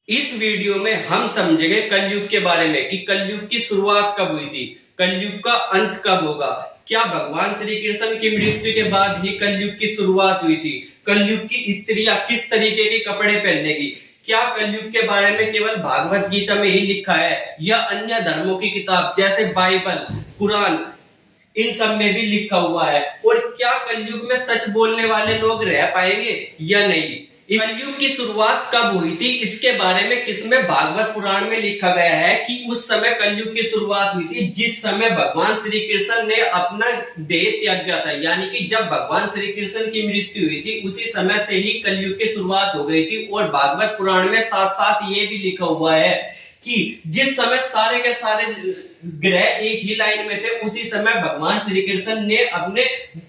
इस वीडियो में हम समझेंगे कलयुग के बारे में कि कलयुग की शुरुआत कब हुई थी, कलयुग का अंत कब होगा, क्या भगवान श्री कृष्ण की मृत्यु के बाद ही कलयुग की शुरुआत हुई थी, कलयुग की स्त्रियां किस तरीके के कपड़े पहनेगी, क्या कलयुग के बारे में केवल भागवत गीता में ही लिखा है या अन्य धर्मों की किताब जैसे बाइबल, कुरान, इन सब में भी लिखा हुआ है, और क्या कलयुग में सच बोलने वाले लोग रह पाएंगे या नहीं। इस कलयुग की शुरुआत कब हुई थी इसके बारे में किसमें भागवत पुराण में लिखा गया है कि उस समय कलयुग की शुरुआत हुई थी जिस समय भगवान श्री कृष्ण ने अपना देह त्यागा था, यानी कि जब भगवान श्री कृष्ण की मृत्यु हुई थी उसी समय से ही कलयुग की शुरुआत हो गई थी। और भागवत पुराण में साथ साथ ये भी लिखा हुआ है कि जिस समय सारे के सारे ग्रह एक ही लाइन में थे उसी समय भगवान श्री कृष्ण ने अपने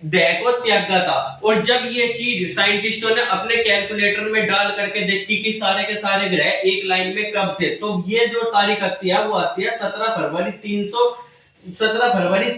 देह को त्यागा था। और जब ये चीज साइंटिस्टों ने अपने कैलकुलेटर में डाल करके देखी कि सारे के सारे ग्रह एक लाइन में कब थे, तो ये जो तारीख आती है वो आती है 17 फरवरी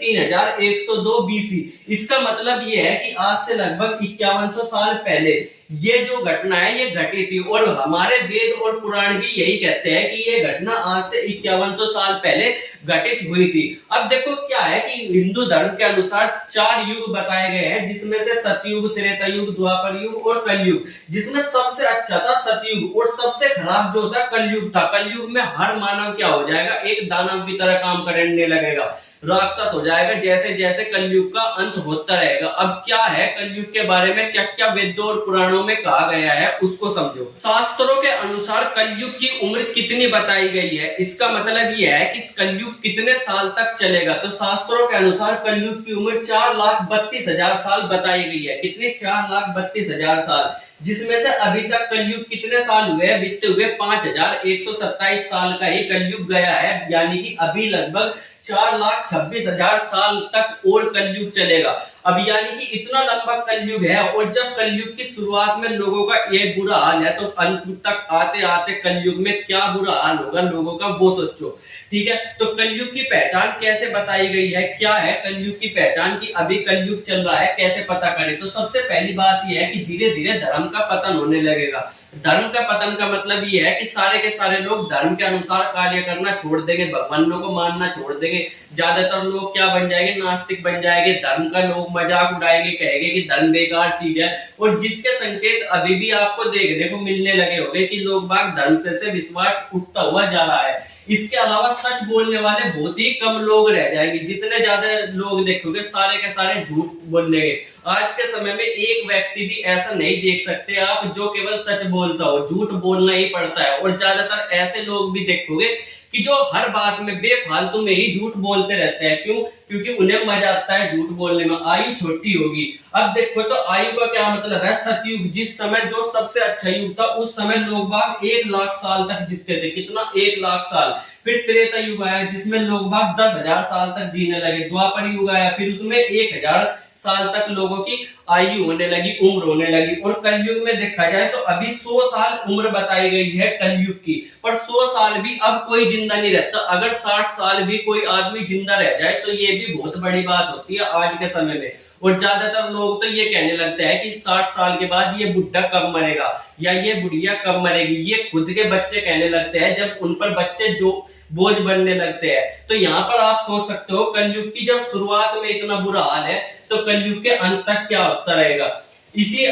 3102 बीसी। इसका मतलब ये है कि आज से लगभग 5100 साल पहले ये जो घटना है ये घटी थी। और हमारे वेद और पुराण भी यही कहते हैं कि ये घटना आज से 5100 साल पहले घटित हुई थी। अब देखो क्या है कि हिंदू धर्म के अनुसार 4 युग बताए गए हैं, जिसमें से सतयुग, त्रेता युग, द्वापर युग और कलयुग, जिसमें सबसे अच्छा था सतयुग और सबसे खराब जो था कलयुग था। कलयुग में हर मानव क्या हो जाएगा, एक दानव की तरह काम करने लगेगा, राक्षस हो जाएगा जैसे जैसे कलयुग का अंत होता रहेगा। अब क्या है कलयुग के बारे में क्या क्या वेदों और पुराणों में कहा गया है उसको समझो। शास्त्रों के अनुसार कलयुग की उम्र कितनी बताई गई है, इसका मतलब यह है कि कलयुग कितने साल तक चलेगा। तो शास्त्रों के अनुसार कलयुग की उम्र 4,32,000 साल बताई गई है। कितने? 4,32,000 साल, जिसमें से अभी तक कलयुग कितने साल हुए? बीते हुए 5,127 साल का ही कलयुग गया है, यानी कि अभी लगभग 4,26,000 साल तक और कलयुग चलेगा। अब यानी कि इतना लंबा कलयुग है, और जब कलयुग की शुरुआत में लोगों का ये बुरा हाल है तो अंत तक आते आते कलयुग में क्या बुरा हाल होगा लोगों का वो सोचो। ठीक है, तो कलयुग की पहचान कैसे बताई गई है, क्या है कलयुग की पहचान की अभी कलयुग चल रहा है कैसे पता करें। तो सबसे पहली बात यह है कि धीरे धीरे धर्म का पतन होने लगेगा। धर्म का पतन का मतलब यह है कि सारे के सारे लोग धर्म के अनुसार कार्य करना छोड़ देंगे, भगवानों को मानना छोड़ देंगे। ज्यादातर लोग क्या बन जाएंगे, नास्तिक बन जाएंगे। धर्म का लोग मजाक उड़ाएंगे, कहेंगे कि धर्म बेकार चीज है। और जिसके संकेत अभी भी आपको देखने को मिलने लगे होंगे कि लोग बाग धर्म से विश्वास उठता हुआ जा रहा है। इसके अलावा सच बोलने वाले बहुत ही कम लोग रह जाएंगे। जितने ज्यादा लोग देखोगे सारे के सारे झूठ बोलने के। आज के समय में एक व्यक्ति भी ऐसा नहीं देख सकते आप जो केवल सच बोलता हो, झूठ बोलना ही पड़ता है। और ज्यादातर ऐसे लोग भी देखोगे कि जो हर बात में बेफालतू में ही झूठ बोलते रहते हैं। क्यों? क्योंकि उन्हें मजा आता है झूठ बोलने में। आयु छोटी होगी। अब देखो तो आयु का क्या मतलब है। सतयुग, जिस समय जो सबसे अच्छा युग था, उस समय लोग बाग 1,00,000 साल तक जीते थे। कितना? 1,00,000 साल। फिर त्रेता युग आया जिसमें लोग बाग 10,000 साल तक जीने लगे। द्वापर युग आया, फिर उसमें 1,000 साल तक लोगों की आयु होने लगी, उम्र होने लगी। और कलयुग में देखा जाए तो अभी 100 साल उम्र बताई गई है कलयुग की, पर 100 साल भी अब कोई जिंदा नहीं रहता। अगर 60 साल भी कोई आदमी जिंदा रह जाए तो ये भी बहुत बड़ी बात होती है आज के समय में। और ज्यादातर लोग तो ये कहने लगते हैं कि 60 साल के बाद ये बुढ़ा कब मरेगा या ये बुढ़िया कब मरेगी। ये खुद के बच्चे कहने लगते हैं जब उन पर बच्चे जो बोझ बनने लगते हैं। तो यहाँ पर आप सोच सकते हो कलयुग की जब शुरुआत में इतना बुरा हाल है तो कलयुग के अंत तक क्या होता रहेगा। इसी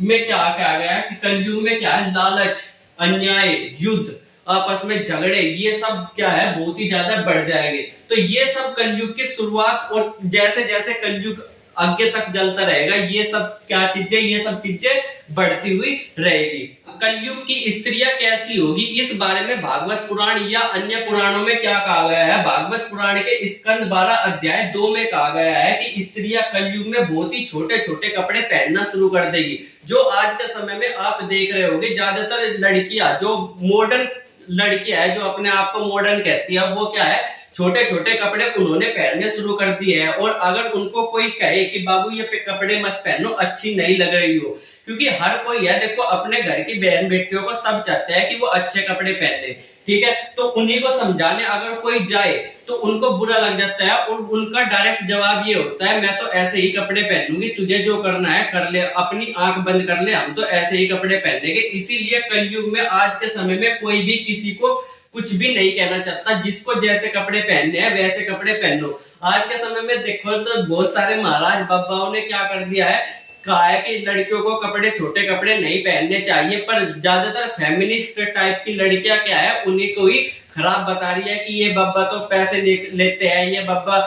में क्या कहा गया है कि कलयुग में क्या है, लालच, अन्याय, युद्ध, आपस में झगड़े, ये सब क्या है बहुत ही ज्यादा बढ़ जाएंगे। तो ये सब कलयुग की शुरुआत, और जैसे जैसे कलयुग आगे तक जलता रहेगा ये सब क्या चीजें, ये सब चीजें बढ़ती हुई रहेगी। कलयुग की स्त्रियां कैसी होगी इस बारे में भागवत पुराण या अन्य पुराणों में क्या कहा गया है। भागवत पुराण के स्कंद 12 अध्याय 2 में कहा गया है कि स्त्रियां कलयुग में बहुत ही छोटे छोटे कपड़े पहनना शुरू कर देगी। जो आज के समय में आप देख रहे होगे ज्यादातर लड़कियां जो मॉडर्न लड़कियां है, जो अपने आप को मॉडर्न कहती है, वो क्या है छोटे छोटे कपड़े उन्होंने पहनने शुरू कर दिए हैं। और अगर उनको कोई कहे कि बाबू ये कपड़े मत पहनो, अच्छी नहीं लग रही हो, क्योंकि हर कोई है देखो अपने घर की बहन बेटियों को सब चाहते हैं कि वो अच्छे कपड़े पहने, ठीक है। तो उन्हीं को समझाने अगर कोई जाए तो उनको बुरा लग जाता है और उनका डायरेक्ट जवाब ये होता है मैं तो ऐसे ही कपड़े पहनूंगी, तुझे जो करना है कर ले, अपनी आंख बंद कर ले, हम तो ऐसे ही कपड़े पहनेंगे। इसीलिए कलयुग में आज के समय में कोई भी किसी को कुछ भी नहीं कहना चाहता, जिसको जैसे कपड़े पहनने हैं वैसे कपड़े पहनो। आज के समय में देखो तो बहुत सारे महाराज बाबाओं ने क्या कर दिया है, कहा है कि लड़कियों को कपड़े छोटे कपड़े नहीं पहनने चाहिए, पर ज्यादातर फेमिनिस्ट टाइप की लड़कियां क्या है उन्हीं को ही खराब बता रही है कि ये बाबा तो पैसे लेते हैं, ये बाबा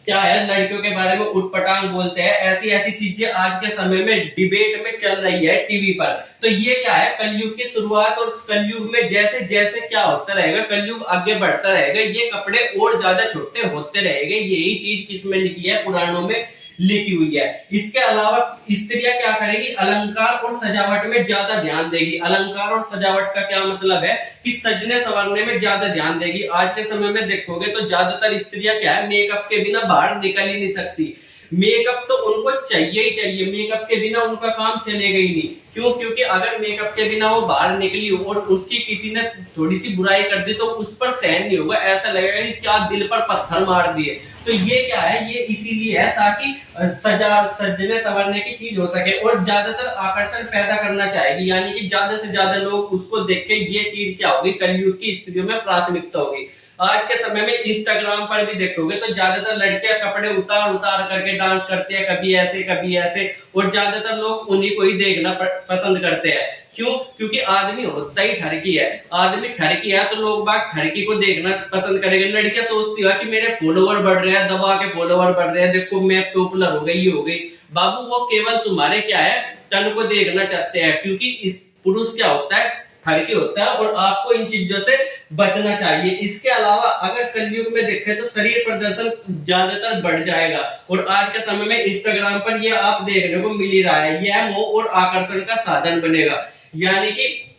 क्या है लड़कियों के बारे में उटपटांग बोलते हैं, ऐसी ऐसी चीजें आज के समय में डिबेट में चल रही है टीवी पर। तो ये क्या है कलयुग की शुरुआत, और कलयुग में जैसे जैसे क्या होता रहेगा, कलयुग आगे बढ़ता रहेगा, ये कपड़े और ज्यादा छोटे होते रहेंगे। यही चीज किसमें लिखी है, पुराणों में लिखी हुई है। इसके अलावा स्त्रियां क्या करेगी, अलंकार और सजावट में ज्यादा ध्यान देगी। अलंकार और सजावट का क्या मतलब है कि सजने संवरने में ज्यादा ध्यान देगी। आज के समय में देखोगे तो ज्यादातर स्त्रियां क्या है, मेकअप के बिना बाहर निकल ही नहीं सकती। मेकअप तो उनको चाहिए ही चाहिए, मेकअप के बिना उनका काम चलेगा ही नहीं। क्यों? क्योंकि अगर मेकअप के बिना वो बाहर निकली और उसकी किसी ने थोड़ी सी बुराई कर दी तो उस पर सहन नहीं होगा, ऐसा लगेगा कि क्या दिल पर पत्थर मार दिए। तो ये क्या है, ये इसीलिए है ताकि सजने संवरने की चीज हो सके और ज्यादातर आकर्षण पैदा करना चाहेगी, यानी कि ज्यादा से ज्यादा लोग उसको देख के ये चीज क्या होगी, कलयुग की स्त्रियों में प्राथमिकता होगी। आज के समय में इंस्टाग्राम पर भी देखोगे तो ज्यादातर लड़कियां कपड़े उतार उतार करके डांस करती है, कभी ऐसे कभी ऐसे, और ज्यादातर लोग उन्हीं को ही देखना पसंद करते हैं। क्यों? क्योंकि आदमी होता ही ठरकी है, आदमी ठरकी है तो लोग बाग ठरकी को देखना पसंद करेंगे। लड़कियां सोचती है कि मेरे फॉलोवर बढ़ रहे हैं, दबा के फॉलोवर बढ़ रहे हैं, देखो मैं पॉपुलर हो गई, ये हो गई। बाबू वो केवल तुम्हारे क्या है तन को देखना चाहते हैं, क्योंकि इस पुरुष क्या होता है, ठरकी होता है, और आपको इन चीजों से बचना चाहिए। इसके अलावा अगर कलयुग में देखें तो शरीर प्रदर्शन ज्यादातर बढ़ जाएगा, और आज के समय में इंस्टाग्राम पर ये आप देखने को मिल ही रहा है, यह मोह और आकर्षण का साधन बनेगा। यानी कि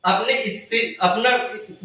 अपना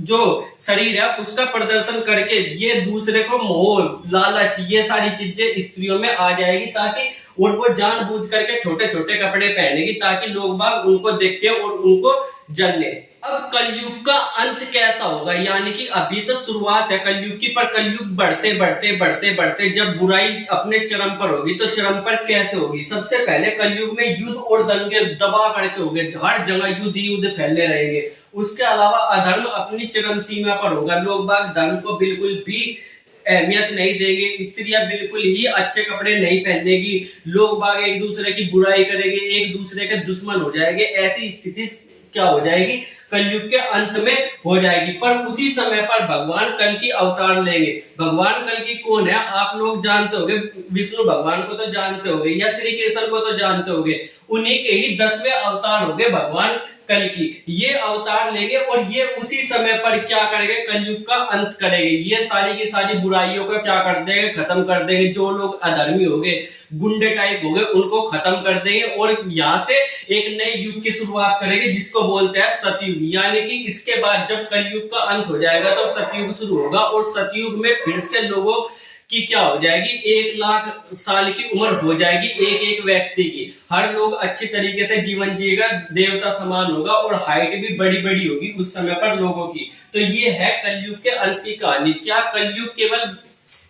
जो शरीर है उसका प्रदर्शन करके ये दूसरे को मोह लालच ये सारी चीजें स्त्रियों में आ जाएगी, ताकि और वो जानबूझ करके छोटे छोटे कपड़े पहनेगी ताकि लोग बाग उनको देख के और उनको जलने। अब कलयुग का अंत कैसा होगा, यानी कि अभी तो शुरुआत है कलयुग की, पर कलयुग बढ़ते बढ़ते बढ़ते बढ़ते जब बुराई अपने चरम पर होगी तो चरम पर कैसे होगी। सबसे पहले कलयुग में युद्ध और दंगे दबा करके होंगे, हर जगह युद्ध युद्ध फैलने रहेंगे। उसके अलावा अधर्म अपनी चरम सीमा पर होगा, लोग बाग धर्म को बिल्कुल भी अहमियत नहीं देंगे, स्त्रियां बिल्कुल ही अच्छे कपड़े नहीं पहनेगी, लोग बाग एक दूसरे की बुराई करेंगे, एक दूसरे के दुश्मन हो जाएंगे। ऐसी स्थिति क्या हो जाएगी, कलयुग के अंत में हो जाएगी। पर उसी समय पर भगवान कल की अवतार लेंगे। भगवान कल की कौन है आप लोग जानते होंगे, विष्णु भगवान को तो जानते होंगे, या श्री कृष्ण को तो जानते होंगे, उन्हीं के ही 10वें अवतार होंगे भगवान कल की। ये अवतार लेंगे और ये उसी समय पर क्या करेंगे, कलयुग का अंत करेंगे। ये सारी की सारी बुराइयों को क्या कर देंगे, खत्म कर देंगे। जो लोग अधर्मी हो गए, गुंडे टाइप हो गए, उनको खत्म कर देंगे और यहाँ से एक नए युग की शुरुआत करेंगे जिसको बोलते हैं सतयुग। यानी कि इसके बाद जब कलयुग का अंत हो जाएगा तो सतयुग शुरू होगा, और सतयुग में फिर से लोगों की क्या हो जाएगी, 1 लाख साल की उम्र हो जाएगी एक एक व्यक्ति की। हर लोग अच्छी तरीके से जीवन जिएगा, देवता समान होगा, और हाइट भी बड़ी बड़ी होगी उस समय पर लोगों की। तो ये है कलयुग के अंत की कहानी। क्या कलयुग केवल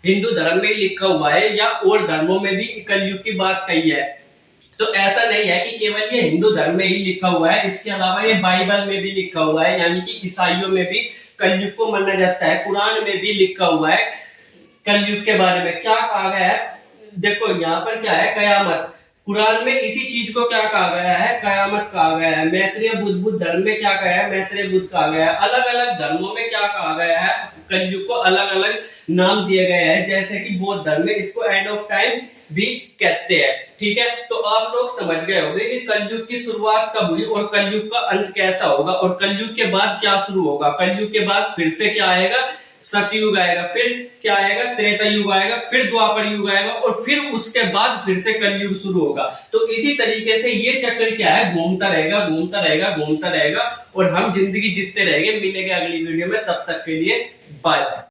हिंदू धर्म में लिखा हुआ है या और धर्मों में भी कलयुग की बात कही है? तो ऐसा नहीं है कि केवल ये हिंदू धर्म में ही लिखा हुआ है, इसके अलावा ये बाइबल में भी लिखा हुआ है, यानी कि ईसाइयों में भी कलयुग को माना जाता है। कुरान में भी लिखा हुआ है कलयुग के बारे में। क्या कहा गया है, देखो यहाँ पर क्या है, कयामत। कुरान में इसी चीज को क्या कहा गया है, कयामत कहा गया है। मैत्रेय बुद्ध धर्म में क्या कहा है, मैत्रेय बुद्ध कहा गया है। अलग अलग धर्मों में क्या कहा गया है, कलयुग को अलग अलग नाम दिए गए हैं। जैसे कि बौद्ध धर्म में इसको एंड ऑफ टाइम भी कहते हैं। ठीक है, तो आप लोग समझ गए होंगे कि कलयुग की शुरुआत कब हुई और कलयुग का अंत कैसा होगा, और कलयुग के बाद क्या शुरू होगा। कलयुग के बाद फिर से क्या आएगा, सतयुग आएगा, फिर क्या आएगा, त्रेता युग आएगा, फिर द्वापर युग आएगा, और फिर उसके बाद फिर से कलयुग शुरू होगा। तो इसी तरीके से ये चक्र क्या है, घूमता रहेगा घूमता रहेगा घूमता रहेगा, और हम जिंदगी जीतते रहेंगे। मिलेंगे अगली वीडियो में, तब तक के लिए बाय बाय।